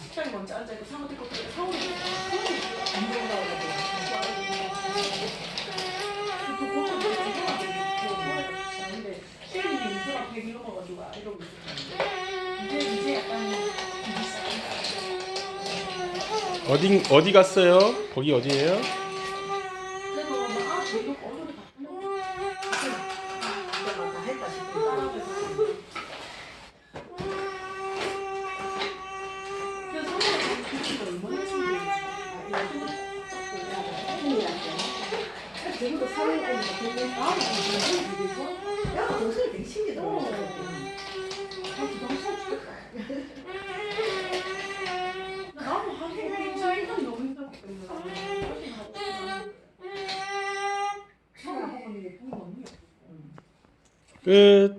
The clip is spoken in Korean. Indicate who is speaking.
Speaker 1: 식당에 먼저 앉아있고 상어 들고 상어를 안 들어가고 근데 시간이 인수랑 100이 넘어가지고 이러고 있었는데 이제 약간 기기 시작한다.
Speaker 2: 어디 갔어요? 거기 어디예요?
Speaker 1: 그래서 막 저희도 얼굴이 바꾸는
Speaker 3: 다 했다 싶으니까.
Speaker 1: 그래서 상어가 기치가 얼마나 신기했지.
Speaker 3: 지금도 사회에 되게 야, 동생이 되게 신기하더라고.
Speaker 1: 너무 좋겠다. 나도 한국 굉장히 인간이 너무 힘들었거든요.
Speaker 2: 끝.